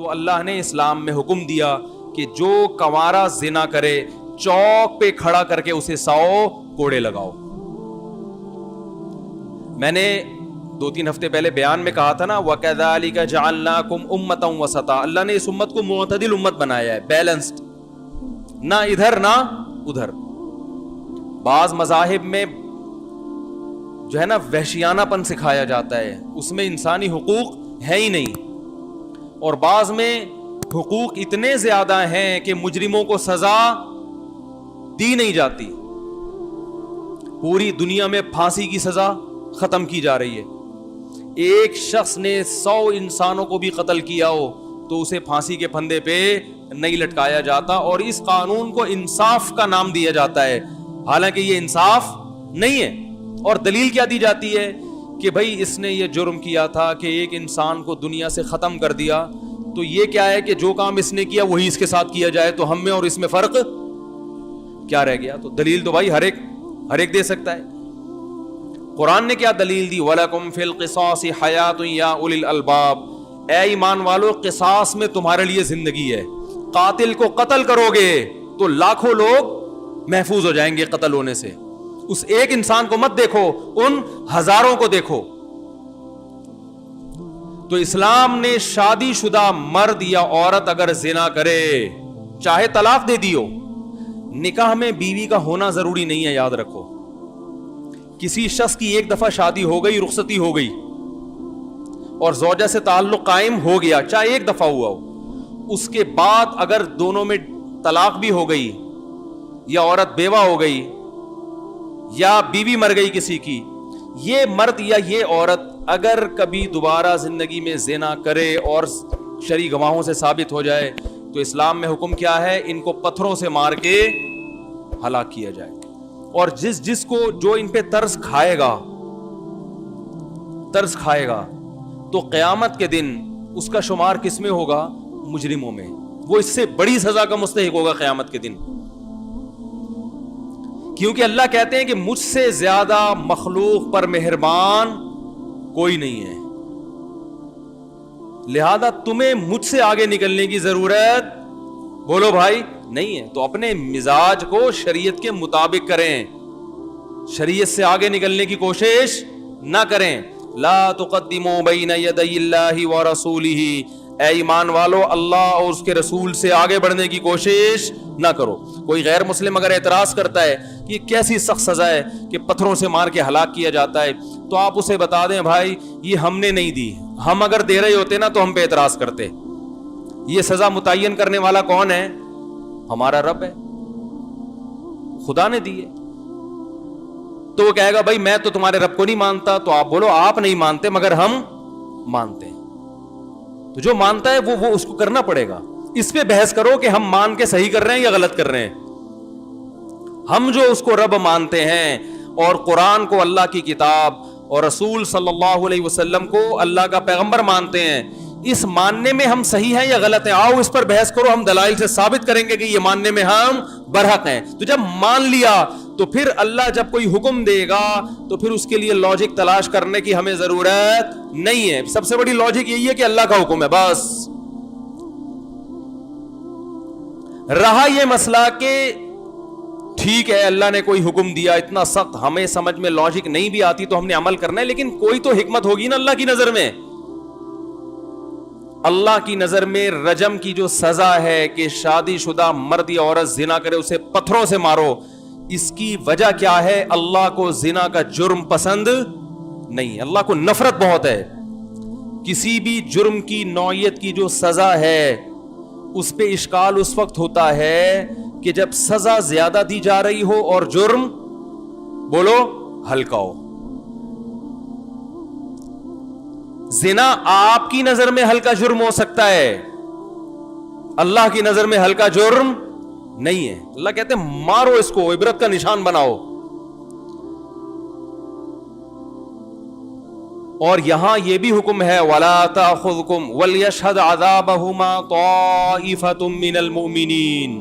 تو اللہ نے اسلام میں حکم دیا کہ جو کنوارا زنا کرے چوک پہ کھڑا کر کے اسے 100 کوڑے لگاؤ. میں نے 2-3 ہفتے پہلے بیان میں کہا تھا نا وَكَذَلِكَ جَعَلْنَاكُمْ أُمَّةً وَسَطًا, اللہ نے اس امت کو معتدل امت بنایا ہے, بیلنسڈ, نہ ادھر نہ ادھر. بعض مذاہب میں جو ہے نا وحشیانہ پن سکھایا جاتا ہے, اس میں انسانی حقوق ہے ہی نہیں, اور بعض میں حقوق اتنے زیادہ ہیں کہ مجرموں کو سزا دی نہیں جاتی. پوری دنیا میں پھانسی کی سزا ختم کی جا رہی ہے. ایک شخص نے 100 انسانوں کو بھی قتل کیا ہو تو اسے پھانسی کے پھندے پہ نہیں لٹکایا جاتا, اور اس قانون کو انصاف کا نام دیا جاتا ہے, حالانکہ یہ انصاف نہیں ہے. اور دلیل کیا دی جاتی ہے کہ بھائی اس نے یہ جرم کیا تھا کہ ایک انسان کو دنیا سے ختم کر دیا, تو یہ کیا ہے کہ جو کام اس نے کیا وہی اس کے ساتھ کیا جائے, تو ہم میں اور اس میں فرق کیا رہ گیا؟ تو دلیل تو بھائی ہر ایک دے سکتا ہے. قرآن نے کیا دلیل دی؟ وَلَكُمْ فِي الْقِصَاصِ حَيَاةٌ يَا أُولِي الْأَلْبَابِ, اے ایمان والو قصاص میں تمہارے لیے زندگی ہے. قاتل کو قتل کرو گے تو لاکھوں لوگ محفوظ ہو جائیں گے قتل ہونے سے. اس ایک انسان کو مت دیکھو, ان ہزاروں کو دیکھو. تو اسلام نے شادی شدہ مرد یا عورت اگر زنا کرے, چاہے طلاق دے دیو, نکاح میں بیوی کا ہونا ضروری نہیں ہے, یاد رکھو. کسی شخص کی ایک دفعہ شادی ہو گئی, رخصتی ہو گئی, اور زوجہ سے تعلق قائم ہو گیا, چاہے ایک دفعہ ہوا ہو, اس کے بعد اگر دونوں میں طلاق بھی ہو گئی, یا عورت بیوہ ہو گئی, یا بیوی مر گئی کسی کی, یہ مرد یا یہ عورت اگر کبھی دوبارہ زندگی میں زنا کرے اور شرعی گواہوں سے ثابت ہو جائے, تو اسلام میں حکم کیا ہے؟ ان کو پتھروں سے مار کے ہلاک کیا جائے. اور جس کو جو ان پہ طرز کھائے گا تو قیامت کے دن اس کا شمار کس میں ہوگا؟ مجرموں میں. وہ اس سے بڑی سزا کا مستحق ہوگا قیامت کے دن, کیونکہ اللہ کہتے ہیں کہ مجھ سے زیادہ مخلوق پر مہربان کوئی نہیں ہے, لہذا تمہیں مجھ سے آگے نکلنے کی ضرورت بولو بھائی نہیں ہے. تو اپنے مزاج کو شریعت کے مطابق کریں, شریعت سے آگے نکلنے کی کوشش نہ کریں. لا تقدموا بین یدی اللہ ورسولہ, اے ایمان والو اللہ اور اس کے رسول سے آگے بڑھنے کی کوشش نہ کرو. کوئی غیر مسلم اگر اعتراض کرتا ہے کہ کیسی سخت سزا ہے کہ پتھروں سے مار کے ہلاک کیا جاتا ہے, تو آپ اسے بتا دیں بھائی یہ ہم نے نہیں دی, ہم اگر دے رہے ہوتے نا تو ہم پہ اعتراض کرتے. یہ سزا متعین کرنے والا کون ہے؟ ہمارا رب ہے, خدا نے دی ہے. تو وہ کہے گا بھائی میں تو تمہارے رب کو نہیں مانتا, تو آپ بولو آپ نہیں مانتے مگر ہم مانتے ہیں. تو جو مانتا ہے وہ اس کو کرنا پڑے گا. اس پہ بحث کرو کہ ہم مان کے صحیح کر رہے ہیں یا غلط کر رہے ہیں. ہم جو اس کو رب مانتے ہیں اور قرآن کو اللہ کی کتاب اور رسول صلی اللہ علیہ وسلم کو اللہ کا پیغمبر مانتے ہیں, اس ماننے میں ہم صحیح ہیں یا غلط ہیں؟ آؤ اس پر بحث کرو, ہم دلائل سے ثابت کریں گے کہ یہ ماننے میں ہم برحق ہیں. تو جب مان لیا تو پھر اللہ جب کوئی حکم دے گا تو پھر اس کے لیے لاجک تلاش کرنے کی ہمیں ضرورت نہیں ہے. سب سے بڑی لاجک یہی ہے کہ اللہ کا حکم ہے بس. رہا یہ مسئلہ کہ ٹھیک ہے اللہ نے کوئی حکم دیا اتنا سخت, ہمیں سمجھ میں لاجک نہیں بھی آتی تو ہم نے عمل کرنا ہے, لیکن کوئی تو حکمت ہوگی نا اللہ کی نظر میں. اللہ کی نظر میں رجم کی جو سزا ہے کہ شادی شدہ مرد یا عورت زنا کرے اسے پتھروں سے مارو, اس کی وجہ کیا ہے؟ اللہ کو زنا کا جرم پسند نہیں, اللہ کو نفرت بہت ہے. کسی بھی جرم کی نوعیت کی جو سزا ہے اس پہ اشکال اس وقت ہوتا ہے کہ جب سزا زیادہ دی جا رہی ہو اور جرم بولو ہلکا ہو. زنا آپ کی نظر میں ہلکا جرم ہو سکتا ہے, اللہ کی نظر میں ہلکا جرم نہیں ہے. اللہ کہتے ہیں مارو اس کو, عبرت کا نشان بناؤ. اور یہاں یہ بھی حکم ہے وَلَا تَأْخُذْكُمْ وَلْيَشْهَدْ عَذَابَهُمَا طَائِفَةٌ مِّنَ الْمُؤْمِنِينَ,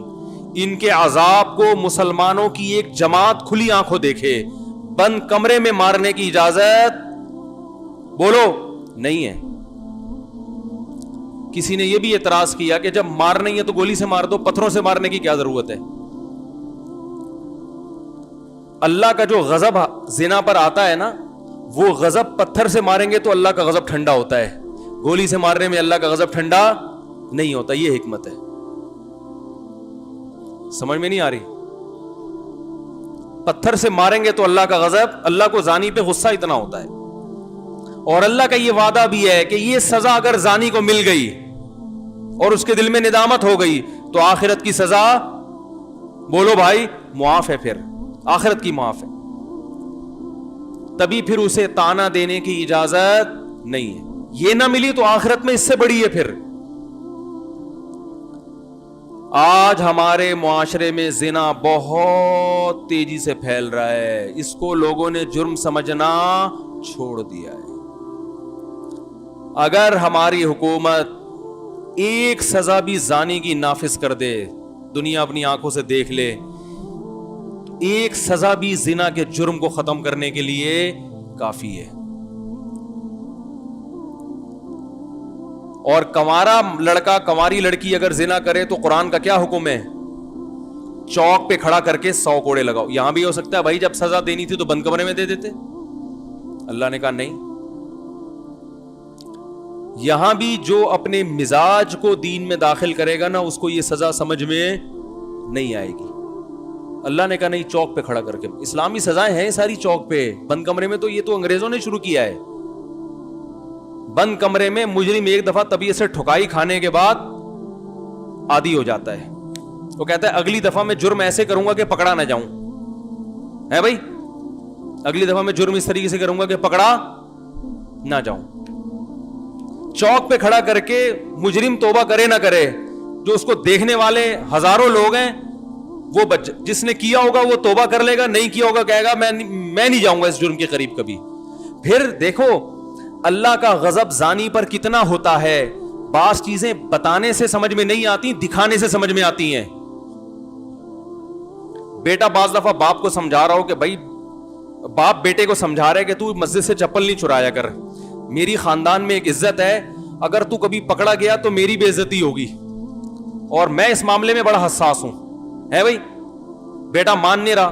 ان کے عذاب کو مسلمانوں کی ایک جماعت کھلی آنکھوں دیکھے. بند کمرے میں مارنے کی اجازت بولو نہیں ہے. کسی نے یہ بھی اعتراض کیا کہ جب مارنا ہی ہے تو گولی سے مار دو, پتھروں سے مارنے کی کیا ضرورت ہے؟ اللہ کا جو غضب زنا پر آتا ہے نا, وہ غضب پتھر سے ماریں گے تو اللہ کا غضب ٹھنڈا ہوتا ہے, گولی سے مارنے میں اللہ کا غضب ٹھنڈا نہیں ہوتا. یہ حکمت ہے. سمجھ میں نہیں آ رہی؟ پتھر سے ماریں گے تو اللہ کا غضب, اللہ کو زانی پہ غصہ اتنا ہوتا ہے. اور اللہ کا یہ وعدہ بھی ہے کہ یہ سزا اگر زانی کو مل گئی اور اس کے دل میں ندامت ہو گئی تو آخرت کی سزا, بولو بھائی, معاف ہے. پھر آخرت کی معاف ہے. تبھی پھر اسے تانا دینے کی اجازت نہیں ہے. یہ نہ ملی تو آخرت میں اس سے بڑی ہے. پھر آج ہمارے معاشرے میں زنا بہت تیزی سے پھیل رہا ہے. اس کو لوگوں نے جرم سمجھنا چھوڑ دیا ہے. اگر ہماری حکومت ایک سزا بھی زانی کی نافذ کر دے, دنیا اپنی آنکھوں سے دیکھ لے, ایک سزا بھی زنا کے جرم کو ختم کرنے کے لیے کافی ہے. اور کنوارا لڑکا کنواری لڑکی اگر زنا کرے تو قرآن کا کیا حکم ہے؟ چوک پہ کھڑا کر کے 100 کوڑے لگاؤ. یہاں بھی ہو سکتا ہے بھائی جب سزا دینی تھی تو بند کمرے میں دے دیتے. اللہ نے کہا نہیں. یہاں بھی جو اپنے مزاج کو دین میں داخل کرے گا نا, اس کو یہ سزا سمجھ میں نہیں آئے گی. اللہ نے کہا نہیں, چوک پہ کھڑا کر کے. اسلامی سزائیں ہیں ساری چوک پہ. بند کمرے میں تو یہ تو انگریزوں نے شروع کیا ہے. بند کمرے میں مجرم ایک دفعہ طبیعت سے ٹھکائی کھانے کے بعد عادی ہو جاتا ہے. وہ کہتا ہے اگلی دفعہ میں جرم ایسے کروں گا کہ پکڑا نہ جاؤں. ہے بھائی, اگلی دفعہ میں جرم اس طریقے سے کروں گا کہ پکڑا نہ جاؤں. چوک پہ کھڑا کر کے مجرم توبہ کرے نہ کرے, جو اس کو دیکھنے والے ہزاروں لوگ ہیں وہ جس نے کیا ہوگا وہ توبہ کر لے گا, نہیں کیا ہوگا کہے گا میں نہیں جاؤں گا اس جرم کے قریب کبھی. پھر دیکھو اللہ کا غضب زانی پر کتنا ہوتا ہے. بعض چیزیں بتانے سے سمجھ میں نہیں آتی, دکھانے سے سمجھ میں آتی ہیں. بیٹا بعض دفعہ باپ کو سمجھا رہا ہو کہ بھائی, باپ بیٹے کو سمجھا رہا ہے کہ تو مسجد سے چپل نہیں چرایا کر, میری خاندان میں ایک عزت ہے, اگر تو کبھی پکڑا گیا تو میری بے عزتی ہوگی, اور میں اس معاملے میں بڑا حساس ہوں. ہے بھائی, بیٹا مان نہیں رہا,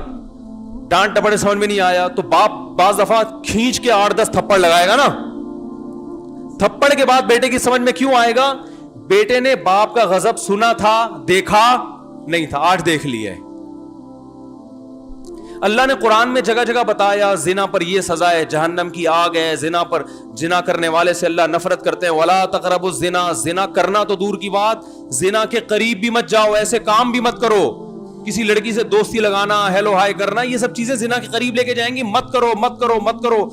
ڈانٹ ٹپڑے سمجھ میں نہیں آیا تو باپ بعض دفعہ کھینچ کے 8-10 تھپڑ لگائے گا نا. تھپڑ کے بعد بیٹے کی سمجھ میں کیوں آئے گا؟ بیٹے نے باپ کا غضب سنا تھا, دیکھا نہیں تھا, آج دیکھ لیا ہے. اللہ نے قرآن میں جگہ جگہ بتایا زنا پر یہ سزا ہے, جہنم کی آگ ہے. زنا پر, زنا کرنے والے سے اللہ نفرت کرتے ہیں. وَلَا تَقْرَبُوا الزِّنَا, زنا کرنا تو دور کی بات, زنا کے قریب بھی مت جاؤ, ایسے کام بھی مت کرو. کسی لڑکی سے دوستی لگانا, ہیلو ہائی کرنا, یہ سب چیزیں زنا کے قریب لے کے جائیں گی. مت کرو مت کرو مت کرو.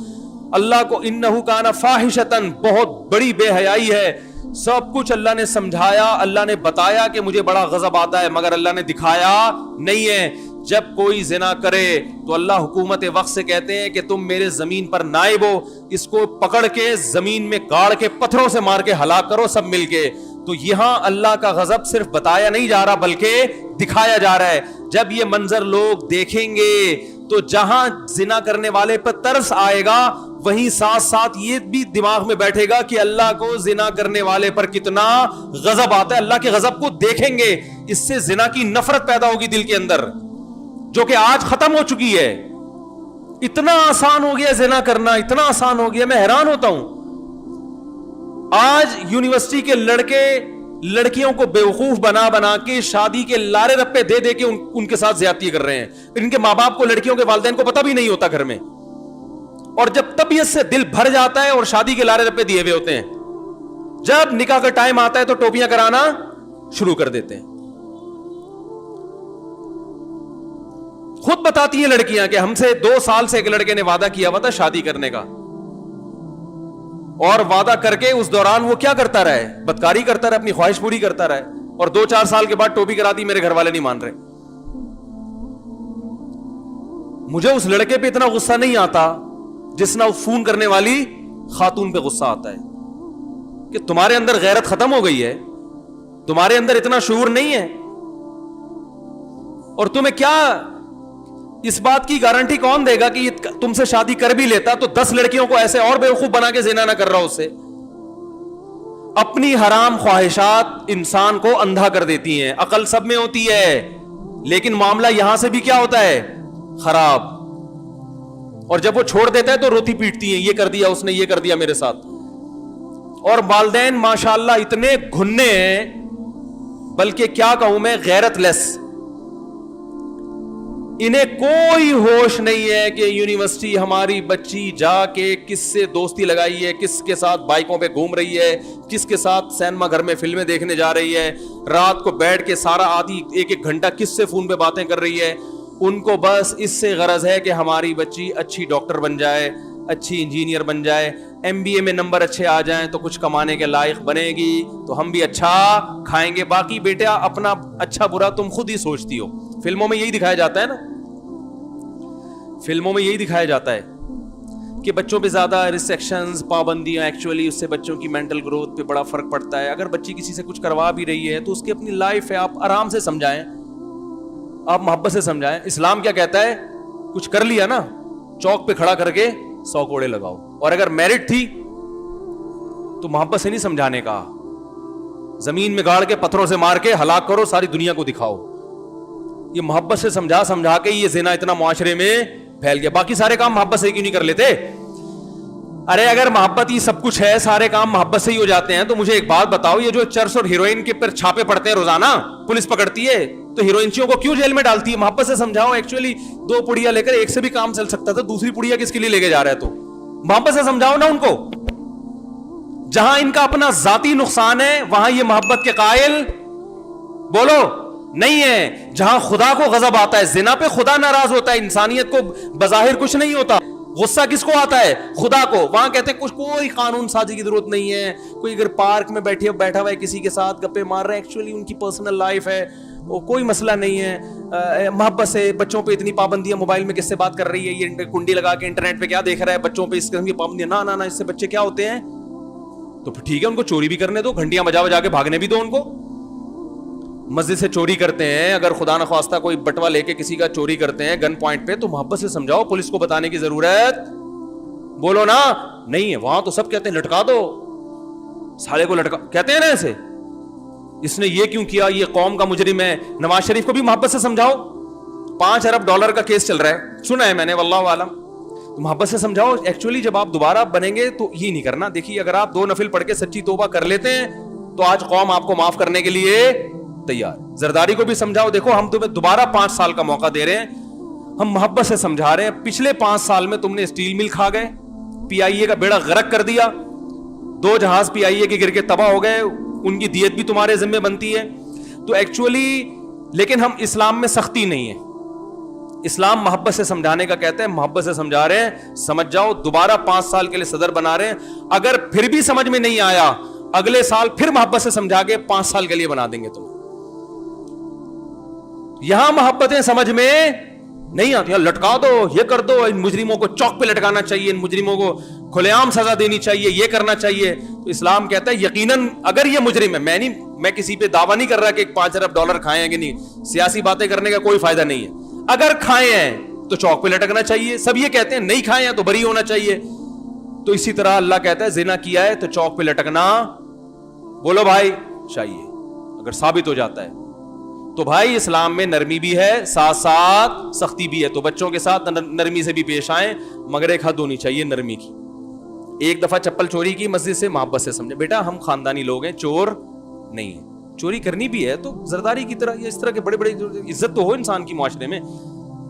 اللہ کو انہو کان فاحشتن, بہت بڑی بے حیائی ہے. سب کچھ اللہ نے سمجھایا, اللہ نے بتایا کہ مجھے بڑا غضب آتا ہے, مگر اللہ نے دکھایا نہیں ہے. جب کوئی زنا کرے تو اللہ حکومت وقت سے کہتے ہیں کہ تم میرے زمین پر نائب ہو, اس کو پکڑ کے زمین میں گاڑ کے پتھروں سے مار کے ہلاک کرو سب مل کے. تو یہاں اللہ کا غضب صرف بتایا نہیں جا رہا بلکہ دکھایا جا رہا ہے. جب یہ منظر لوگ دیکھیں گے تو جہاں زنا کرنے والے پر ترس آئے گا, وہیں ساتھ ساتھ یہ بھی دماغ میں بیٹھے گا کہ اللہ کو زنا کرنے والے پر کتنا غضب آتا ہے. اللہ کے غضب کو دیکھیں گے, اس سے زنا کی نفرت پیدا ہوگی دل کے اندر, جو کہ آج ختم ہو چکی ہے. اتنا آسان ہو گیا زنا کرنا, اتنا آسان ہو گیا, میں حیران ہوتا ہوں. آج یونیورسٹی کے لڑکے لڑکیوں کو بیوقوف بنا بنا کے شادی کے لارے رپے دے دے کے ان کے ساتھ زیادتی کر رہے ہیں. ان کے ماں باپ کو, لڑکیوں کے والدین کو پتہ بھی نہیں ہوتا گھر میں, اور جب طبیعت سے دل بھر جاتا ہے اور شادی کے لارے رپے دیے ہوئے ہوتے ہیں, جب نکاح کا ٹائم آتا ہے تو ٹوپیاں کرانا شروع کر دیتے ہیں. خود بتاتی ہیں لڑکیاں کہ ہم سے 2 سال سے ایک لڑکے نے وعدہ کیا ہوا تھا شادی کرنے کا, اور وعدہ کر کے اس دوران وہ کیا کرتا رہے, بدکاری کرتا رہے, اپنی خواہش پوری کرتا رہے, اور 2-4 سال کے بعد ٹوپی کرا دی, میرے گھر والے نہیں مان رہے. مجھے اس لڑکے پہ اتنا غصہ نہیں آتا جس نہ فون کرنے والی خاتون پہ غصہ آتا ہے کہ تمہارے اندر غیرت ختم ہو گئی ہے, تمہارے اندر اتنا شعور نہیں ہے, اور تمہیں کیا اس بات کی گارنٹی کون دے گا کہ یہ تم سے شادی کر بھی لیتا تو 10 لڑکیوں کو ایسے اور بیوقوف بنا کے زنا نہ کر رہا اس سے. اپنی حرام خواہشات انسان کو اندھا کر دیتی ہیں. عقل سب میں ہوتی ہے لیکن معاملہ یہاں سے بھی کیا ہوتا ہے؟ خراب. اور جب وہ چھوڑ دیتا ہے تو روتی پیٹتی ہیں, یہ کر دیا اس نے, یہ کر دیا میرے ساتھ. اور والدین ماشاءاللہ اتنے گھنے ہیں, بلکہ کیا کہوں میں, غیرت لیس. انہیں کوئی ہوش نہیں ہے کہ یونیورسٹی ہماری بچی جا کے کس سے دوستی لگائی ہے, کس کے ساتھ بائکوں پہ گھوم رہی ہے, کس کے ساتھ سینما گھر میں فلمیں دیکھنے جا رہی ہے, رات کو بیٹھ کے سارا آدھی ایک ایک گھنٹہ کس سے فون پہ باتیں کر رہی ہے. ان کو بس اس سے غرض ہے کہ ہماری بچی اچھی ڈاکٹر بن جائے, اچھی انجینئر بن جائے, MBA میں نمبر اچھے آ جائیں تو کچھ کمانے کے لائق بنے گی تو ہم بھی اچھا کھائیں گے. باقی بیٹا اپنا اچھا برا تم خود ہی سوچتی ہو. فلموں میں یہی دکھایا جاتا ہے نا, فلموں میں یہی دکھایا جاتا ہے کہ بچوں پہ زیادہ ریسٹرکشنز, پابندیاں, ایکچولی اس سے بچوں کی مینٹل گروتھ پہ بڑا فرق پڑتا ہے. اگر بچی کسی سے کچھ کروا بھی رہی ہے تو اس کی اپنی لائف ہے, آپ آرام سے سمجھائیں, آپ محبت سے سمجھائیں. اسلام کیا کہتا ہے؟ کچھ کر لیا نا, چوک پہ کھڑا کر کے 100 کوڑے لگاؤ. اور اگر میرٹ تھی تو محبت سے نہیں سمجھانے کا, زمین میں گاڑ کے پتھروں سے مار کے ہلاک کرو, ساری دنیا کو دکھاؤ. یہ محبت سے سمجھا کے یہ زنا اتنا معاشرے میں پھیل گیا. باقی سارے کام محبت سے کیوں نہیں کر لیتے؟ ارے اگر محبت ہی سب کچھ ہے, سارے کام محبت سے ہی ہو جاتے ہیں, تو مجھے ایک بات بتاؤ, یہ جو چرس اور ہیروئن کے پر چھاپے پڑتے ہیں روزانہ, پولیس پکڑتی ہے, تو ہیروئنچیوں کو کیوں جیل میں ڈالتی ہے؟ محبت سے سمجھاؤ. ایکچولی 2 پڑیا لے کر ایک سے بھی کام چل سکتا تھا, دوسری پڑیا کس کے لیے لے کے جا رہا ہے؟ تو محبت سے سمجھاؤ نا ان کو. جہاں ان کا اپنا ذاتی نقصان ہے وہاں یہ محبت کے قائل بولو نہیں ہے. جہاں خدا کو غضب آتا ہے, زنا پہ خدا ناراض ہوتا ہے, انسانیت کو بظاہر کچھ نہیں ہوتا, غصہ کس کو آتا ہے؟ خدا کو. وہاں کہتے ہیں کچھ کوئی قانون سازی کی ضرورت نہیں ہے. کوئی اگر پارک میں بیٹھا ہوا ہے کسی کے ساتھ گپے مار رہا ہے, ایکچولی ان کی پرسنل لائف ہے, وہ کوئی مسئلہ نہیں ہے. محبت سے بچوں پہ اتنی پابندیاں, موبائل میں کس سے بات کر رہی ہے, یہ کنڈی لگا کے انٹرنیٹ پہ کیا دیکھ رہا ہے, بچوں پہ اس قسم کی پابندیاں, نہ اس سے بچے کیا ہوتے ہیں. تو ٹھیک ہے ان کو چوری بھی کرنے دو, گھنٹیاں بجا کے بھاگنے بھی دو ان کو. مسجد سے چوری کرتے ہیں, اگر خدا نخواستہ کوئی بٹوا لے کے کسی کا چوری کرتے ہیں گن پوائنٹ پہ, تو محبت سے سمجھاؤ. پولیس کو بتانے کی ضرورت بولو نا نہیں ہے. وہاں تو سب کہتے ہیں لٹکا دو, سارے کو لٹکا کہتے ہیں نا ایسے, اس نے یہ کیوں کیا, یہ قوم کا مجرم ہے. نواز شریف کو بھی محبت سے سمجھاؤ, $5 ارب کا کیس چل رہا ہے, سنا ہے میں نے, واللہ عالم. محبت سے سمجھاؤ. ایکچولی جب آپ دوبارہ بنیں گے تو یہ نہیں کرنا. دیکھیے اگر آپ 2 نفل پڑھ کے سچی توبہ کر لیتے ہیں تو آج قوم آپ کو معاف کرنے کے لیے تیار. زرداری کو بھی سمجھاؤ, دیکھو ہم تمہیں دوبارہ 5 سال کا موقع دے رہے ہیں, ہم محبت سے سمجھا رہے ہیں. پچھلے 5 سال میں تم نے اسٹیل مل کھا گئے, PIA کا بیڑا غرق کر دیا, 2 جہاز PIA کے گر کے تباہ ہو گئے, ان کی دیت بھی تمہارے ذمہ بنتی ہے. تو ایکچولی لیکن ہم اسلام میں سختی نہیں ہے, اسلام محبت سے سمجھانے کا کہتے ہیں. محبت سے سمجھا رہے ہیں, سمجھ جاؤ. دوبارہ 5 سال کے لیے صدر بنا رہے ہیں, اگر پھر بھی سمجھ میں نہیں آیا اگلے سال پھر محبت سے سمجھا کے 5 سال کے لیے بنا دیں گے تم. یہاں محبتیں سمجھ میں نہیں آتی, لٹکا دو, یہ کر دو, ان مجرموں کو چوک پہ لٹکانا چاہیے, ان مجرموں کو کھلے عام سزا دینی چاہیے, یہ کرنا چاہیے. تو اسلام کہتا ہے یقیناً اگر یہ مجرم ہے, میں کسی پہ دعویٰ نہیں کر رہا کہ $5 ارب کھائے ہیں کہ نہیں, سیاسی باتیں کرنے کا کوئی فائدہ نہیں ہے. اگر کھائے ہیں تو چوک پہ لٹکنا چاہیے. سب یہ کہتے ہیں نہیں کھائے ہیں تو بری ہونا چاہیے. تو اسی طرح اللہ کہتا ہے زنا کیا ہے تو چوک پہ لٹکنا بولو بھائی چاہیے, اگر ثابت ہو جاتا ہے تو. بھائی اسلام میں نرمی بھی ہے, ساتھ ساتھ سختی بھی ہے. تو بچوں کے ساتھ نرمی سے بھی پیش آئیں, مگر ایک حد ہونی چاہیے نرمی کی. ایک دفعہ چپل چوری کی مسجد سے, محبت سے سمجھے بیٹا ہم خاندانی لوگ ہیں, چور نہیں ہیں. چوری کرنی بھی ہے تو زرداری کی طرح, اس طرح کے بڑے بڑے عزت تو ہو انسان کی معاشرے میں.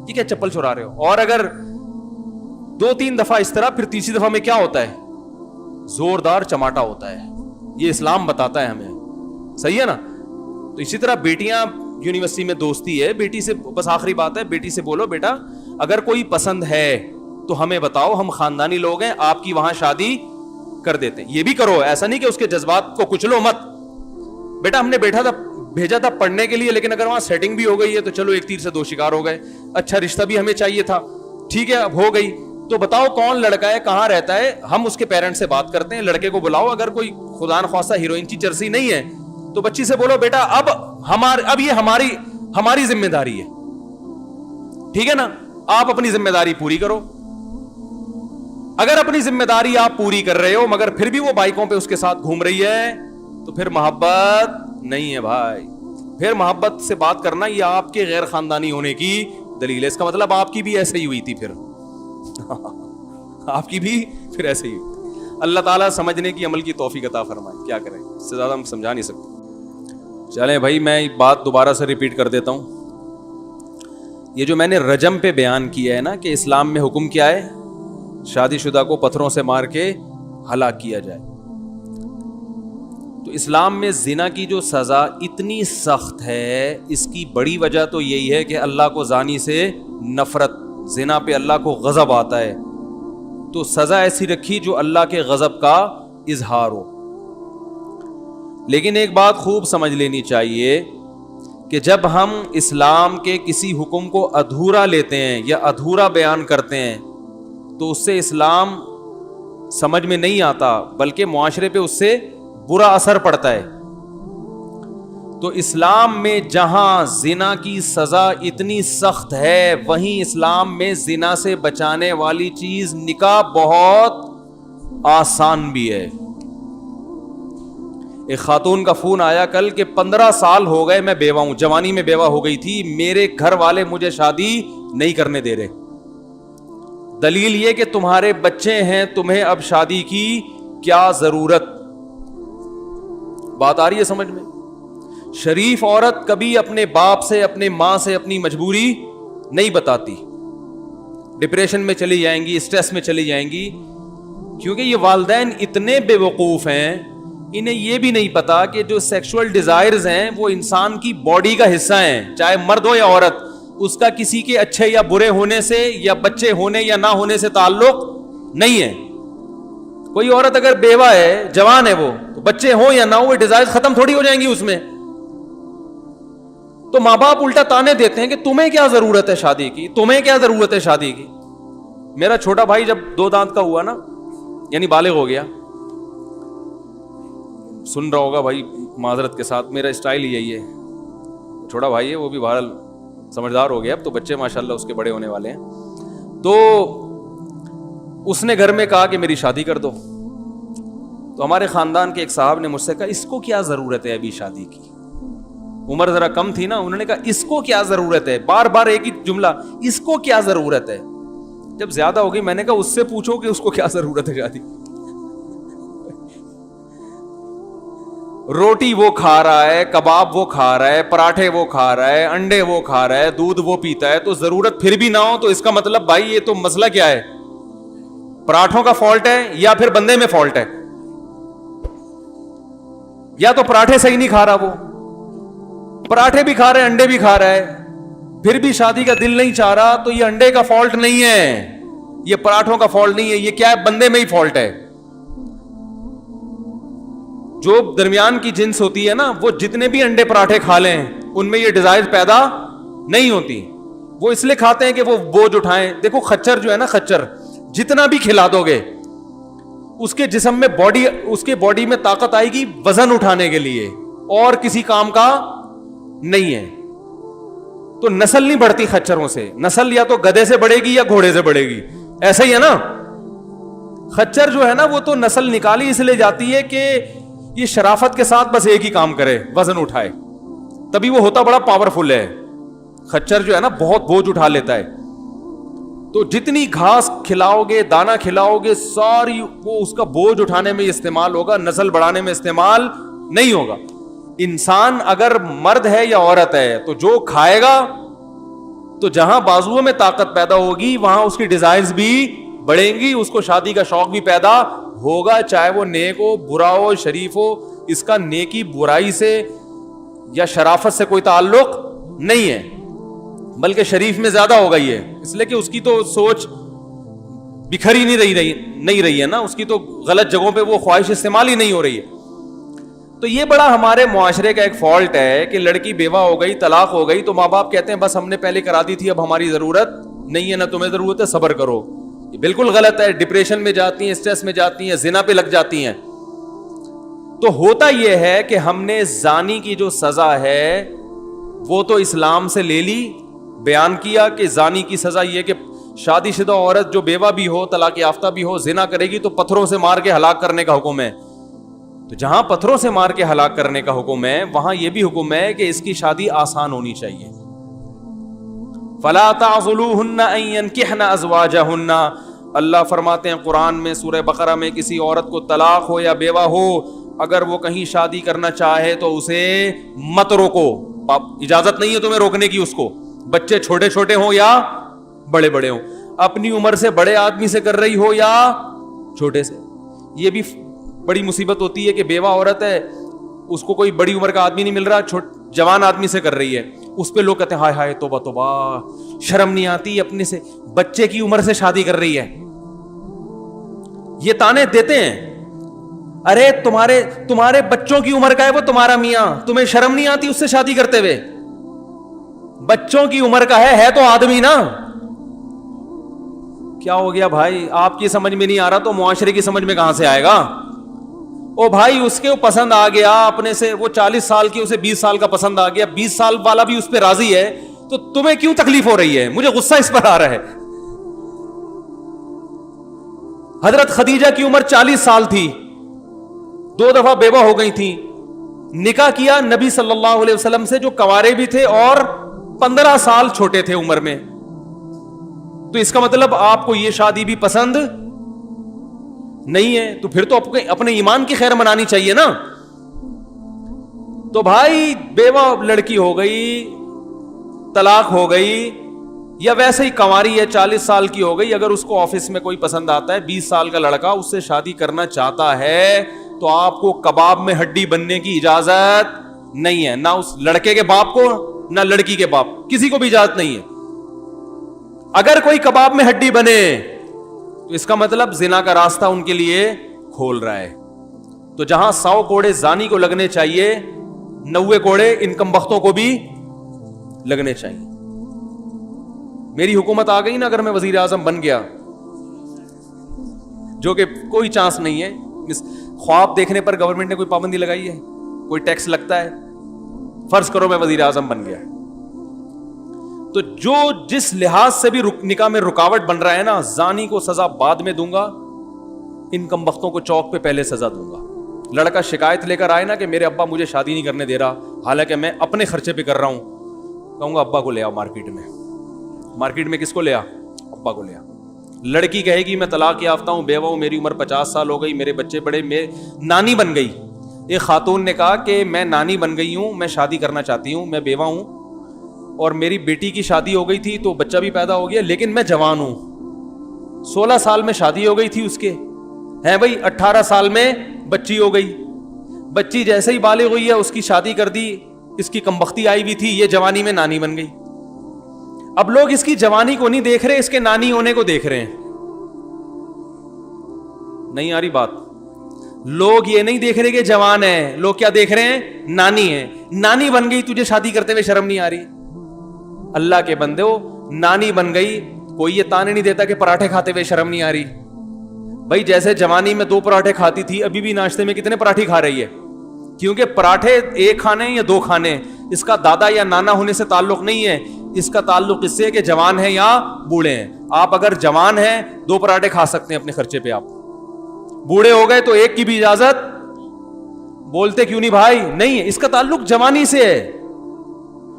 یہ کیا چپل چورا رہے ہو؟ اور اگر 2-3 دفعہ اس طرح, پھر تیسری دفعہ میں کیا ہوتا ہے؟ زوردار چماٹا ہوتا ہے. یہ اسلام بتاتا ہے ہمیں, صحیح ہے نا. تو اسی طرح بیٹیاں, یونیورسٹی میں دوستی ہے, بیٹی سے بس آخری بات ہے, بیٹی سے بولو بیٹا اگر کوئی پسند ہے تو ہمیں بتاؤ, ہم خاندانی لوگ ہیں, آپ کی وہاں شادی کر دیتے ہیں. یہ بھی کرو, ایسا نہیں کہ اس کے جذبات کو کچلو مت. بیٹا ہم نے بھیجا تھا پڑھنے کے لیے, لیکن اگر وہاں سیٹنگ بھی ہو گئی ہے تو چلو 1 تیر سے 2 شکار ہو گئے. اچھا رشتہ بھی ہمیں چاہیے تھا, ٹھیک ہے اب ہو گئی, تو بتاؤ کون لڑکا ہے, کہاں رہتا ہے, ہم اس کے پیرنٹ سے بات کرتے ہیں. لڑکے کو بلاؤ, اگر کوئی خدا نخواستہ ہیروئن کی چرسی نہیں ہے تو بچی سے بولو بیٹا اب یہ ہماری ذمہ داری ہے, ٹھیک ہے نا, آپ اپنی ذمہ داری پوری کرو. اگر اپنی ذمہ داری آپ پوری کر رہے ہو مگر پھر بھی وہ بائکوں پہ اس کے ساتھ گھوم رہی ہے تو پھر محبت نہیں ہے بھائی. پھر محبت سے بات کرنا یہ آپ کے غیر خاندانی ہونے کی دلیل ہے. اس کا مطلب آپ کی بھی ایسے ہی ہوئی تھی پھر آپ کی بھی پھر ایسے ہی. اللہ تعالیٰ سمجھنے کی عمل کی توفیق عطا فرمائے. کیا کریں, اس سے زیادہ ہم سمجھا نہیں سکتے. چلیں بھائی میں بات دوبارہ سے ریپیٹ کر دیتا ہوں. یہ جو میں نے رجم پہ بیان کیا ہے نا کہ اسلام میں حکم کیا ہے, شادی شدہ کو پتھروں سے مار کے ہلاک کیا جائے. تو اسلام میں زنا کی جو سزا اتنی سخت ہے, اس کی بڑی وجہ تو یہی ہے کہ اللہ کو زانی سے نفرت, زنا پہ اللہ کو غضب آتا ہے. تو سزا ایسی رکھی جو اللہ کے غضب کا اظہار ہو. لیکن ایک بات خوب سمجھ لینی چاہیے کہ جب ہم اسلام کے کسی حکم کو ادھورا لیتے ہیں یا ادھورا بیان کرتے ہیں تو اس سے اسلام سمجھ میں نہیں آتا, بلکہ معاشرے پہ اس سے برا اثر پڑتا ہے. تو اسلام میں جہاں زنا کی سزا اتنی سخت ہے, وہیں اسلام میں زنا سے بچانے والی چیز نکاح بہت آسان بھی ہے. ایک خاتون کا فون آیا کل کہ 15 سال ہو گئے میں بیوہ ہوں, جوانی میں بیوہ ہو گئی تھی, میرے گھر والے مجھے شادی نہیں کرنے دے رہے. دلیل یہ کہ تمہارے بچے ہیں, تمہیں اب شادی کی کیا ضرورت. بات آ رہی ہے سمجھ میں. شریف عورت کبھی اپنے باپ سے, اپنے ماں سے اپنی مجبوری نہیں بتاتی. ڈپریشن میں چلی جائیں گی, اسٹریس میں چلی جائیں گی, کیونکہ یہ والدین اتنے بے وقوف ہیں, انہیں یہ بھی نہیں پتا کہ جو سیکشول ڈیزائرز ہیں وہ انسان کی باڈی کا حصہ ہیں, چاہے مرد ہو یا عورت. اس کا کسی کے اچھے یا برے ہونے سے یا بچے ہونے یا نہ ہونے سے تعلق نہیں ہے. کوئی عورت اگر بیوہ ہے, جوان ہے, وہ تو بچے ہوں یا نہ ہو, وہ ڈیزائر ختم تھوڑی ہو جائیں گی اس میں. تو ماں باپ الٹا تانے دیتے ہیں کہ تمہیں کیا ضرورت ہے شادی کی, تمہیں کیا ضرورت ہے شادی کی. میرا چھوٹا بھائی جب 2 دانت کا ہوا نا, یعنی بالغ ہو گیا, سن رہا ہوگا بھائی معذرت کے ساتھ, میرا اسٹائل یہی ہے. چھوٹا بھائی ہے, وہ بھی بہرحال سمجھدار ہو گیا, اب تو بچے ماشاءاللہ اس کے بڑے ہونے والے ہیں. تو اس نے گھر میں کہا کہ میری شادی کر دو. تو ہمارے خاندان کے ایک صاحب نے مجھ سے کہا اس کو کیا ضرورت ہے ابھی شادی کی. عمر ذرا کم تھی نا, انہوں نے کہا اس کو کیا ضرورت ہے, بار بار ایک ہی جملہ, اس کو کیا ضرورت ہے. جب زیادہ ہو گئی میں نے کہا اس سے پوچھو کہ اس کو کیا ضرورت ہے شادی. روٹی وہ کھا رہا ہے, کباب وہ کھا رہا ہے, پراٹھے وہ کھا رہا ہے, انڈے وہ کھا رہا ہے, دودھ وہ پیتا ہے, تو ضرورت پھر بھی نہ ہو تو اس کا مطلب بھائی یہ تو مسئلہ کیا ہے, پراٹھوں کا فالٹ ہے یا پھر بندے میں فالٹ ہے. یا تو پراٹھے صحیح نہیں کھا رہا, وہ پراٹھے بھی کھا رہا ہے, انڈے بھی کھا رہا ہے, پھر بھی شادی کا دل نہیں چاہ رہا, تو یہ انڈے کا فالٹ نہیں ہے, یہ پراٹھوں کا فالٹ نہیں ہے, یہ کیا ہے, بندے میں ہی فالٹ ہے. جو درمیان کی جنس ہوتی ہے نا, وہ جتنے بھی انڈے پراٹھے کھا لیں ان میں یہ ڈیزائر پیدا نہیں ہوتی. وہ اس لیے کھاتے ہیں کہ وہ بوجھ اٹھائیں. دیکھو خچر جو ہے نا, خچر جتنا بھی کھلا دو گے اس کے جسم میں اس کے باڈی میں طاقت آئے گی وزن اٹھانے کے لیے, اور کسی کام کا نہیں ہے. تو نسل نہیں بڑھتی خچروں سے, نسل یا تو گدھے سے بڑھے گی یا گھوڑے سے بڑھے گی, ایسا ہی ہے نا. خچر جو ہے نا وہ تو نسل نکالی اس لیے جاتی ہے کہ یہ شرافت کے ساتھ بس ایک ہی کام کرے, وزن اٹھائے, تبھی وہ ہوتا بڑا پاورفل ہے. خچر جو ہے نا بہت بوجھ اٹھا لیتا ہے. تو جتنی گھاس کھلاؤ گے, دانا کھلاؤ گے, ساری وہ اس کا بوجھ اٹھانے میں استعمال ہوگا, نسل بڑھانے میں استعمال نہیں ہوگا. انسان اگر مرد ہے یا عورت ہے تو جو کھائے گا, تو جہاں بازوؤں میں طاقت پیدا ہوگی وہاں اس کی ڈیزائرز بھی بڑھیں گی, اس کو شادی کا شوق بھی پیدا ہوگا, چاہے وہ نیک ہو, برا ہو, شریف ہو. اس کا نیکی برائی سے یا شرافت سے کوئی تعلق نہیں ہے, بلکہ شریف میں زیادہ ہوگا یہ, اس لیے کہ اس کی تو سوچ بکھری نہیں رہی ہے نا, اس کی تو غلط جگہوں پہ وہ خواہش استعمال ہی نہیں ہو رہی ہے. تو یہ بڑا ہمارے معاشرے کا ایک فالٹ ہے کہ لڑکی بیوہ ہو گئی, طلاق ہو گئی, تو ماں باپ کہتے ہیں بس ہم نے پہلے کرا دی تھی, اب ہماری ضرورت نہیں ہے, نہ تمہیں ضرورت ہے, صبر کرو. یہ بالکل غلط ہے. ڈپریشن میں جاتی ہیں, اسٹریس میں جاتی ہیں, زنا پہ لگ جاتی ہیں. تو ہوتا یہ ہے کہ ہم نے زانی کی جو سزا ہے وہ تو اسلام سے لے لی, بیان کیا کہ زانی کی سزا یہ کہ شادی شدہ عورت جو بیوہ بھی ہو, طلاق یافتہ بھی ہو, زنا کرے گی تو پتھروں سے مار کے ہلاک کرنے کا حکم ہے. تو جہاں پتھروں سے مار کے ہلاک کرنے کا حکم ہے وہاں یہ بھی حکم ہے کہ اس کی شادی آسان ہونی چاہیے. فلا تعضلوهن ان ينكحن ازواجهن. اللہ فرماتے ہیں قرآن میں سورہ بقرہ میں کسی عورت کو طلاق ہو یا بیوہ ہو اگر وہ کہیں شادی کرنا چاہے تو اسے مت روکو. اجازت نہیں ہے تمہیں روکنے کی اس کو, بچے چھوٹے چھوٹے ہوں یا بڑے بڑے ہوں, اپنی عمر سے بڑے آدمی سے کر رہی ہو یا چھوٹے سے. یہ بھی بڑی مصیبت ہوتی ہے کہ بیوہ عورت ہے, اس کو کوئی بڑی عمر کا آدمی نہیں مل رہا, جوان آدمی سے کر رہی ہے, اس پہ لوگ کہتے ہیں ہائے ہائے توبہ توبہ, شرم نہیں آتی, اپنے سے بچے کی عمر سے شادی کر رہی ہے. یہ تانے دیتے ہیں, ارے تمہارے بچوں کی عمر کا ہے وہ تمہارا میاں, تمہیں شرم نہیں آتی اس سے شادی کرتے ہوئے؟ بچوں کی عمر کا ہے تو آدمی نا. کیا ہو گیا بھائی, آپ کی سمجھ میں نہیں آ رہا تو معاشرے کی سمجھ میں کہاں سے آئے گا؟ او بھائی اس کے پسند آ گیا اپنے سے, وہ 40 سال کی اسے 20 سال کا پسند آ گیا, 20 سال والا بھی اس پہ راضی ہے, تو تمہیں کیوں تکلیف ہو رہی ہے؟ مجھے غصہ اس پر آ رہا ہے. حضرت خدیجہ کی عمر 40 سال تھی, 2 دفعہ بیوہ ہو گئی تھی, نکاح کیا نبی صلی اللہ علیہ وسلم سے جو کنوارے بھی تھے اور 15 سال چھوٹے تھے عمر میں. تو اس کا مطلب آپ کو یہ شادی بھی پسند نہیں ہے, تو پھر تو اپنے ایمان کی خیر منانی چاہیے نا. تو بھائی بیوہ لڑکی ہو گئی, طلاق ہو گئی, یا ویسے ہی کنواری ہے 40 سال کی ہو گئی, اگر اس کو آفس میں کوئی پسند آتا ہے 20 سال کا لڑکا اس سے شادی کرنا چاہتا ہے تو آپ کو کباب میں ہڈی بننے کی اجازت نہیں ہے, نہ اس لڑکے کے باپ کو نہ لڑکی کے باپ, کسی کو بھی اجازت نہیں ہے. اگر کوئی کباب میں ہڈی بنے تو اس کا مطلب زنا کا راستہ ان کے لیے کھول رہا ہے. تو جہاں 100 کوڑے زانی کو لگنے چاہیے 90 کوڑے ان کم بختوں کو بھی لگنے چاہیے. میری حکومت آ گئی نا, اگر میں وزیر اعظم بن گیا, جو کہ کوئی چانس نہیں ہے, خواب دیکھنے پر گورنمنٹ نے کوئی پابندی لگائی ہے, کوئی ٹیکس لگتا ہے؟ فرض کرو میں وزیر اعظم بن گیا, تو جو جس لحاظ سے بھی نکاح میں رکاوٹ بن رہا ہے نا, زانی کو سزا بعد میں دوں گا, ان کم بختوں کو چوک پہ پہلے سزا دوں گا. لڑکا شکایت لے کر آئے نا کہ میرے ابا مجھے شادی نہیں کرنے دے رہا, حالانکہ میں اپنے خرچے پہ کر رہا ہوں, کہوں گا ابا کو لے آؤ مارکیٹ میں کس کو لے آ؟ ابا کو لے آ. لڑکی کہے گی میں طلاق یافتہ ہوں, بیوہ ہوں, میری عمر 50 سال ہو گئی, میرے بچے بڑے, میں نانی بن گئی. ایک خاتون نے کہا کہ میں نانی بن گئی ہوں, میں شادی کرنا چاہتی ہوں, میں بیوہ ہوں اور میری بیٹی کی شادی ہو گئی تھی تو بچہ بھی پیدا ہو گیا, لیکن میں جوان ہوں. 16 سال میں شادی ہو گئی تھی اس کے, ہیں بھائی 18 سال میں بچی ہو گئی. بچی جیسے ہی بالغ ہوئی ہے اس کی شادی کر دی, اس کی کمبختی آئی ہوئی تھی, یہ جوانی میں نانی بن گئی. اب لوگ اس کی جوانی کو نہیں دیکھ رہے, اس کے نانی ہونے کو دیکھ رہے ہیں. نہیں آ رہی بات؟ لوگ یہ نہیں دیکھ رہے کہ جوان ہے, لوگ کیا دیکھ رہے ہیں؟ نانی ہے. نانی بن گئی, تجھے شادی کرتے ہوئے شرم نہیں آ رہی؟ اللہ کے بندے ہو, نانی بن گئی, کوئی یہ تانے نہیں دیتا کہ پراٹھے کھاتے ہوئے شرم نہیں آ رہی. بھائی جیسے جوانی میں 2 پراٹھے کھاتی تھی, ابھی بھی ناشتے میں کتنے پراٹھے کھا رہی ہے؟ کیونکہ پراٹھے 1 کھانے یا 2 کھانے, اس کا دادا یا نانا ہونے سے تعلق نہیں ہے, اس کا تعلق اس سے کہ جوان ہیں یا بوڑھے ہیں. آپ اگر جوان ہیں 2 پراٹھے کھا سکتے ہیں اپنے خرچے پہ, آپ بوڑھے ہو گئے تو 1 کی بھی اجازت. بولتے کیوں نہیں بھائی؟ نہیں ہے, اس کا تعلق جوانی سے ہے.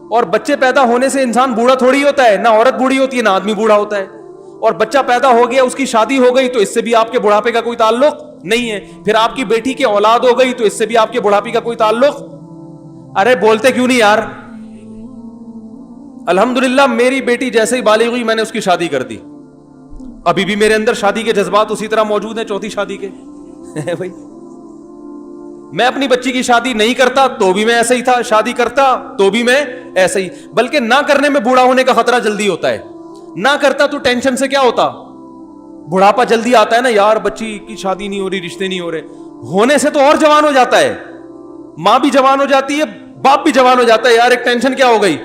اور بچے پیدا ہونے سے انسان بوڑھا تھوڑی ہوتا ہے, نہ عورت بوڑھی ہوتی ہے نہ آدمی بوڑھا ہوتا ہے. اور بچہ پیدا ہو گیا, اس کی شادی ہو گئی, تو اس سے بھی آپ کے بڑھاپے کا کوئی تعلق نہیں ہے. پھر آپ کی بیٹی کی اولاد ہو گئی تو اس سے بھی آپ کے بڑھاپے کا کوئی تعلق. ارے بولتے کیوں نہیں یار؟ الحمدللہ میری بیٹی جیسے ہی بالغ ہوئی میں نے اس کی شادی کر دی. ابھی بھی میرے اندر شادی کے جذبات اسی طرح موجود ہیں 4تھی شادی کے. بھائی میں اپنی بچی کی شادی نہیں کرتا تو بھی میں ایسے ہی تھا, شادی کرتا تو بھی میں ایسے ہی. بلکہ نہ کرنے میں بوڑھا ہونے کا خطرہ جلدی ہوتا ہے. نہ کرتا تو ٹینشن سے کیا ہوتا, بڑھاپا جلدی آتا ہے نا یار, بچی کی شادی نہیں ہو رہی, رشتے نہیں ہو رہے. ہونے سے تو اور جوان ہو جاتا ہے, ماں بھی جوان ہو جاتی ہے, باپ بھی جوان ہو جاتا ہے. یار ایک ٹینشن کیا ہو گئی,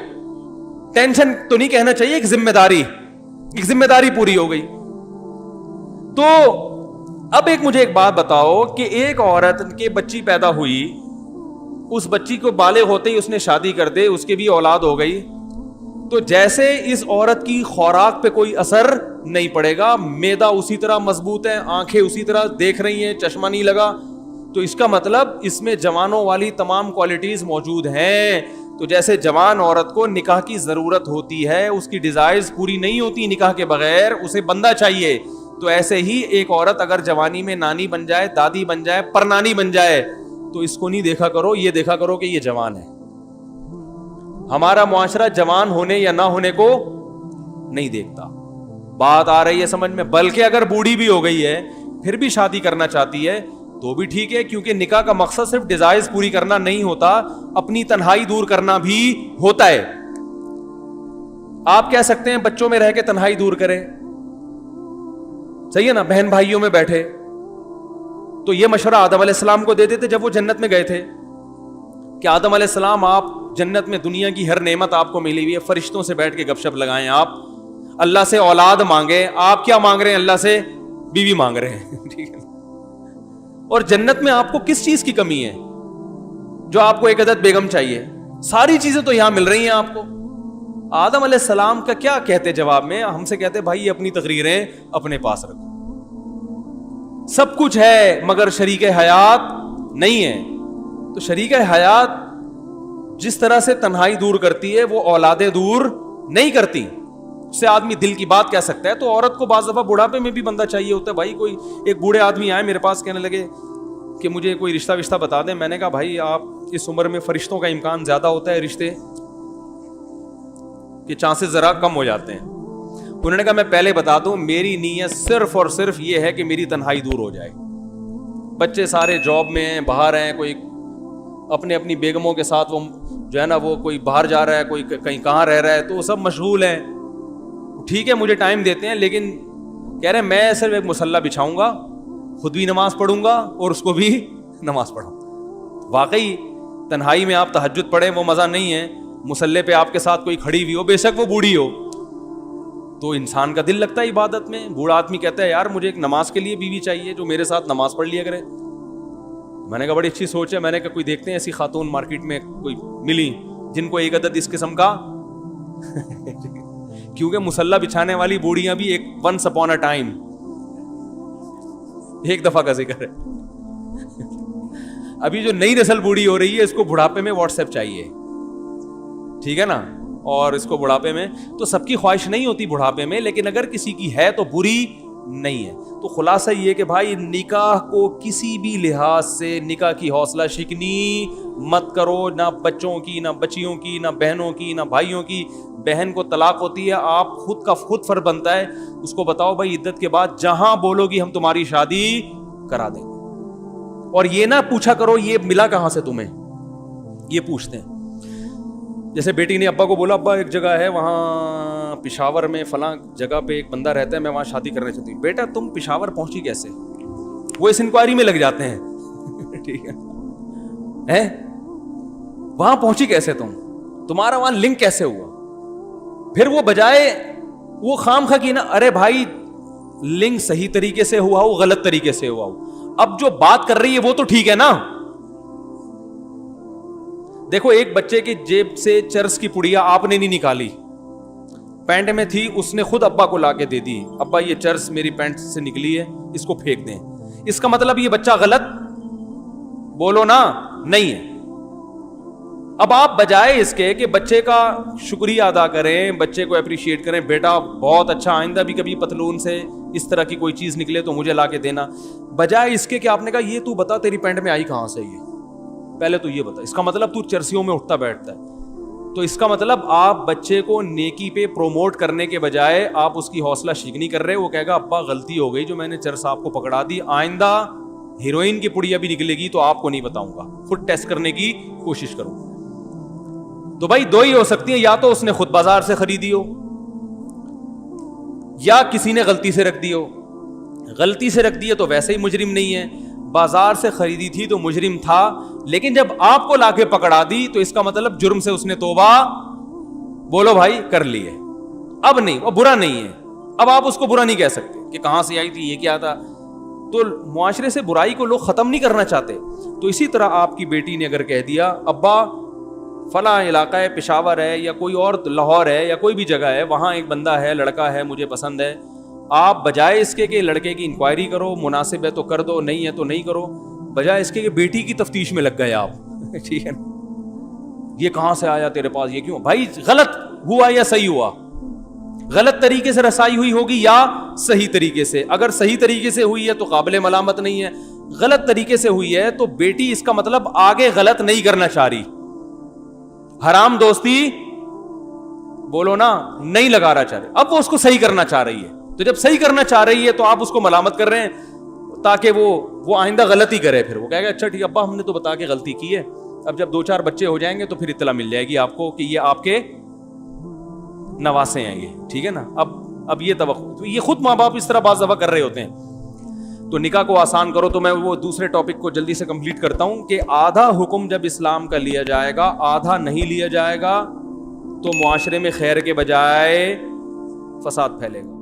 ٹینشن تو نہیں کہنا چاہیے, ایک ذمہ داری پوری ہو گئی. تو اب مجھے ایک بات بتاؤ کہ ایک عورت کے بچی پیدا ہوئی, اس بچی کو بالغ ہوتے ہی اس نے شادی کر دے, اس کے بھی اولاد ہو گئی, تو جیسے اس عورت کی خوراک پہ کوئی اثر نہیں پڑے گا, معدہ اسی طرح مضبوط ہے, آنکھیں اسی طرح دیکھ رہی ہیں, چشمہ نہیں لگا, تو اس کا مطلب اس میں جوانوں والی تمام کوالٹیز موجود ہیں. تو جیسے جوان عورت کو نکاح کی ضرورت ہوتی ہے, اس کی ڈیزائرز پوری نہیں ہوتی نکاح کے بغیر, اسے بندہ چاہیے, تو ایسے ہی ایک عورت اگر جوانی میں نانی بن جائے, دادی بن جائے, پرنانی بن جائے, تو اس کو نہیں دیکھا کرو, یہ دیکھا کرو کہ یہ جوان ہے. ہمارا معاشرہ جوان ہونے یا نہ ہونے کو نہیں دیکھتا. بات آ رہی ہے سمجھ میں؟ بلکہ اگر بوڑھی بھی ہو گئی ہے پھر بھی شادی کرنا چاہتی ہے تو بھی ٹھیک ہے, کیونکہ نکاح کا مقصد صرف ڈیزائرز پوری کرنا نہیں ہوتا, اپنی تنہائی دور کرنا بھی ہوتا ہے. آپ کہہ سکتے ہیں بچوں میں رہ کے تنہائی دور کریں, صحیح ہے نا, بہن بھائیوں میں بیٹھے. تو یہ مشورہ آدم علیہ السلام کو دے دیتے جب وہ جنت میں گئے تھے کہ آدم علیہ السلام آپ جنت میں دنیا کی ہر نعمت آپ کو ملی ہوئی ہے, فرشتوں سے بیٹھ کے گپ شپ لگائیں, آپ اللہ سے اولاد مانگے. آپ کیا مانگ رہے ہیں؟ اللہ سے بیوی مانگ رہے ہیں, ٹھیک ہے. اور جنت میں آپ کو کس چیز کی کمی ہے جو آپ کو ایک عدد بیگم چاہیے؟ ساری چیزیں تو یہاں مل رہی ہیں آپ کو. آدم علیہ السلام کا کیا کہتے جواب میں؟ ہم سے کہتے بھائی اپنی تقریریں اپنے پاس رکھو, سب کچھ ہے مگر شریک حیات نہیں ہے. تو شریک حیات جس طرح سے تنہائی دور کرتی ہے وہ اولادیں دور نہیں کرتی. اس سے آدمی دل کی بات کہہ سکتا ہے. تو عورت کو بعض دفعہ بڑھاپے میں بھی بندہ چاہیے ہوتا ہے. بھائی کوئی ایک بوڑھے آدمی آئے میرے پاس, کہنے لگے کہ مجھے کوئی رشتہ وشتہ بتا دیں. میں نے کہا بھائی آپ اس عمر میں فرشتوں کا امکان زیادہ ہوتا ہے رشتے کے چانسز ذرا کم ہو جاتے ہیں. انہوں نے کہا میں پہلے بتا دوں, میری نیت صرف اور صرف یہ ہے کہ میری تنہائی دور ہو جائے. بچے سارے جاب میں ہیں, باہر ہیں, کوئی اپنے اپنی بیگموں کے ساتھ وہ جو ہے نا وہ کوئی باہر جا رہا ہے, کوئی کہیں کہاں رہ رہا ہے, تو وہ سب مشغول ہیں. ٹھیک ہے مجھے ٹائم دیتے ہیں, لیکن کہہ رہے ہیں میں صرف ایک مصلی بچھاؤں گا, خود بھی نماز پڑھوں گا اور اس کو بھی نماز پڑھاؤں. واقعی تنہائی میں آپ تہجد پڑھیں وہ مزہ نہیں ہے. مصلی پہ آپ کے ساتھ کوئی کھڑی ہوئی ہو, بے شک وہ بوڑھی ہو, تو انسان کا دل لگتا ہے عبادت میں. بوڑھا آدمی کہتا ہے یار مجھے ایک نماز کے لیے بیوی چاہیے جو میرے ساتھ نماز پڑھ لیا کرے. میں نے کہا بڑی اچھی سوچ ہے. میں نے کہا کوئی دیکھتے ہیں ایسی خاتون مارکیٹ میں کوئی ملی جن کو ایک عدد اس قسم کا کیونکہ مصلی بچھانے والی بوڑھیاں بھی ایک ونس اپون اے ٹائم ایک دفعہ کا ذکر ہے. ابھی جو نئی نسل بوڑھی ہو رہی ہے اس کو بڑھاپے میں واٹس ایپ چاہیے, ٹھیک ہے نا, اور اس کو بڑھاپے میں, تو سب کی خواہش نہیں ہوتی بڑھاپے میں, لیکن اگر کسی کی ہے تو بری نہیں ہے. تو خلاصہ یہ کہ بھائی نکاح کو کسی بھی لحاظ سے نکاح کی حوصلہ شکنی مت کرو, نہ بچوں کی, نہ بچیوں کی, نہ بہنوں کی, نہ بھائیوں کی. بہن کو طلاق ہوتی ہے, آپ خود کا خود فرض بنتا ہے اس کو بتاؤ بھائی عدت کے بعد جہاں بولو گی ہم تمہاری شادی کرا دیں گے. اور یہ نہ پوچھا کرو یہ ملا کہاں سے تمہیں, یہ پوچھتے ہیں. جیسے بیٹی نے ابا کو بولا ابا ایک جگہ ہے وہاں پشاور میں فلاں جگہ پہ ایک بندہ رہتا ہے, میں وہاں شادی کرنا چاہتی ہوں. بیٹا تم پشاور پہنچی کیسے؟ وہ اس انکوائری میں لگ جاتے ہیں, ٹھیک ہے, وہاں پہنچی کیسے تم, تمہارا وہاں لنک کیسے ہوا؟ پھر وہ بجائے وہ خام خواہ کی نا, ارے بھائی لنک صحیح طریقے سے ہوا ہو غلط طریقے سے ہوا ہو, اب جو بات کر رہی ہے وہ تو ٹھیک ہے نا. دیکھو ایک بچے کی جیب سے چرس کی پڑیا آپ نے نہیں نکالی, پینٹ میں تھی, اس نے خود ابا کو لا کے دے دی, ابا یہ چرس میری پینٹ سے نکلی ہے اس کو پھینک دیں. اس کا مطلب یہ بچہ غلط بولو نا نہیں ہے. اب آپ بجائے اس کے کہ بچے کا شکریہ ادا کریں, بچے کو اپریشیٹ کریں, بیٹا بہت اچھا, آئندہ بھی کبھی پتلون سے اس طرح کی کوئی چیز نکلے تو مجھے لا کے دینا, بجائے اس کے کہ آپ نے کہا یہ تو بتا تیری پینٹ میں آئی کہاں سے, یہ پہلے تو یہ بتا. اس کا مطلب تو چرسیوں میں اٹھتا بیٹھتا ہے. تو اس کا مطلب آپ بچے کو نیکی پہ پروموٹ کرنے کے بجائے آپ اس کی حوصلہ شکنی کر رہے. وہ کہے گا ابا غلطی ہو گئی جو میں نے چرس آپ کو پکڑا دی, آئندہ ہیروئن کی پڑیا بھی نکلے گی تو آپ کو نہیں بتاؤں گا, خود ٹیسٹ کرنے کی کوشش کروں. تو بھائی دو ہی ہو سکتی ہیں, یا تو اس نے خود بازار سے خریدی ہو یا کسی نے غلطی سے رکھ دی ہو. غلطی سے رکھ دی ہے تو ویسے ہی مجرم نہیں ہے, بازار سے خریدی تھی تو مجرم تھا, لیکن جب آپ کو لا کے پکڑا دی تو اس کا مطلب جرم سے اس نے توبہ بولو بھائی کر لی ہے. اب نہیں, وہ برا نہیں ہے, اب آپ اس کو برا نہیں کہہ سکتے کہ کہاں سے آئی تھی, یہ کیا تھا. تو معاشرے سے برائی کو لوگ ختم نہیں کرنا چاہتے. تو اسی طرح آپ کی بیٹی نے اگر کہہ دیا ابا فلاں علاقہ ہے, پشاور ہے یا کوئی اور لاہور ہے یا کوئی بھی جگہ ہے, وہاں ایک بندہ ہے, لڑکا ہے, مجھے پسند ہے, آپ بجائے اس کے کہ لڑکے کی انکوائری کرو, مناسب ہے تو کر دو, نہیں ہے تو نہیں کرو, بجائے اس کے کہ بیٹی کی تفتیش میں لگ گئے آپ. ٹھیک ہے نا, یہ کہاں سے آیا تیرے پاس, یہ کیوں. بھائی غلط ہوا یا صحیح ہوا, غلط طریقے سے رسائی ہوئی ہوگی یا صحیح طریقے سے. اگر صحیح طریقے سے ہوئی ہے تو قابل ملامت نہیں ہے, غلط طریقے سے ہوئی ہے تو بیٹی اس کا مطلب آگے غلط نہیں کرنا چاہ رہی, حرام دوستی بولو نا نہیں لگانا چاہ رہی. اب وہ اس کو صحیح کرنا چاہ رہی ہے, تو جب صحیح کرنا چاہ رہی ہے تو آپ اس کو ملامت کر رہے ہیں تاکہ وہ آئندہ غلطی کرے. پھر وہ کہے گا اچھا ٹھیک ابا ہم نے تو بتا کے غلطی کی ہے, اب جب 2-4 بچے ہو جائیں گے تو پھر اطلاع مل جائے گی آپ کو کہ یہ آپ کے نواسے ہیں یہ. ٹھیک ہے نا, اب یہ توقع, یہ خود ماں باپ اس طرح بعض دفعہ کر رہے ہوتے ہیں. تو نکاح کو آسان کرو. تو میں وہ دوسرے ٹاپک کو جلدی سے کمپلیٹ کرتا ہوں کہ آدھا حکم جب اسلام کا لیا جائے گا, آدھا نہیں لیا جائے گا, تو معاشرے میں خیر کے بجائے فساد پھیلے گا.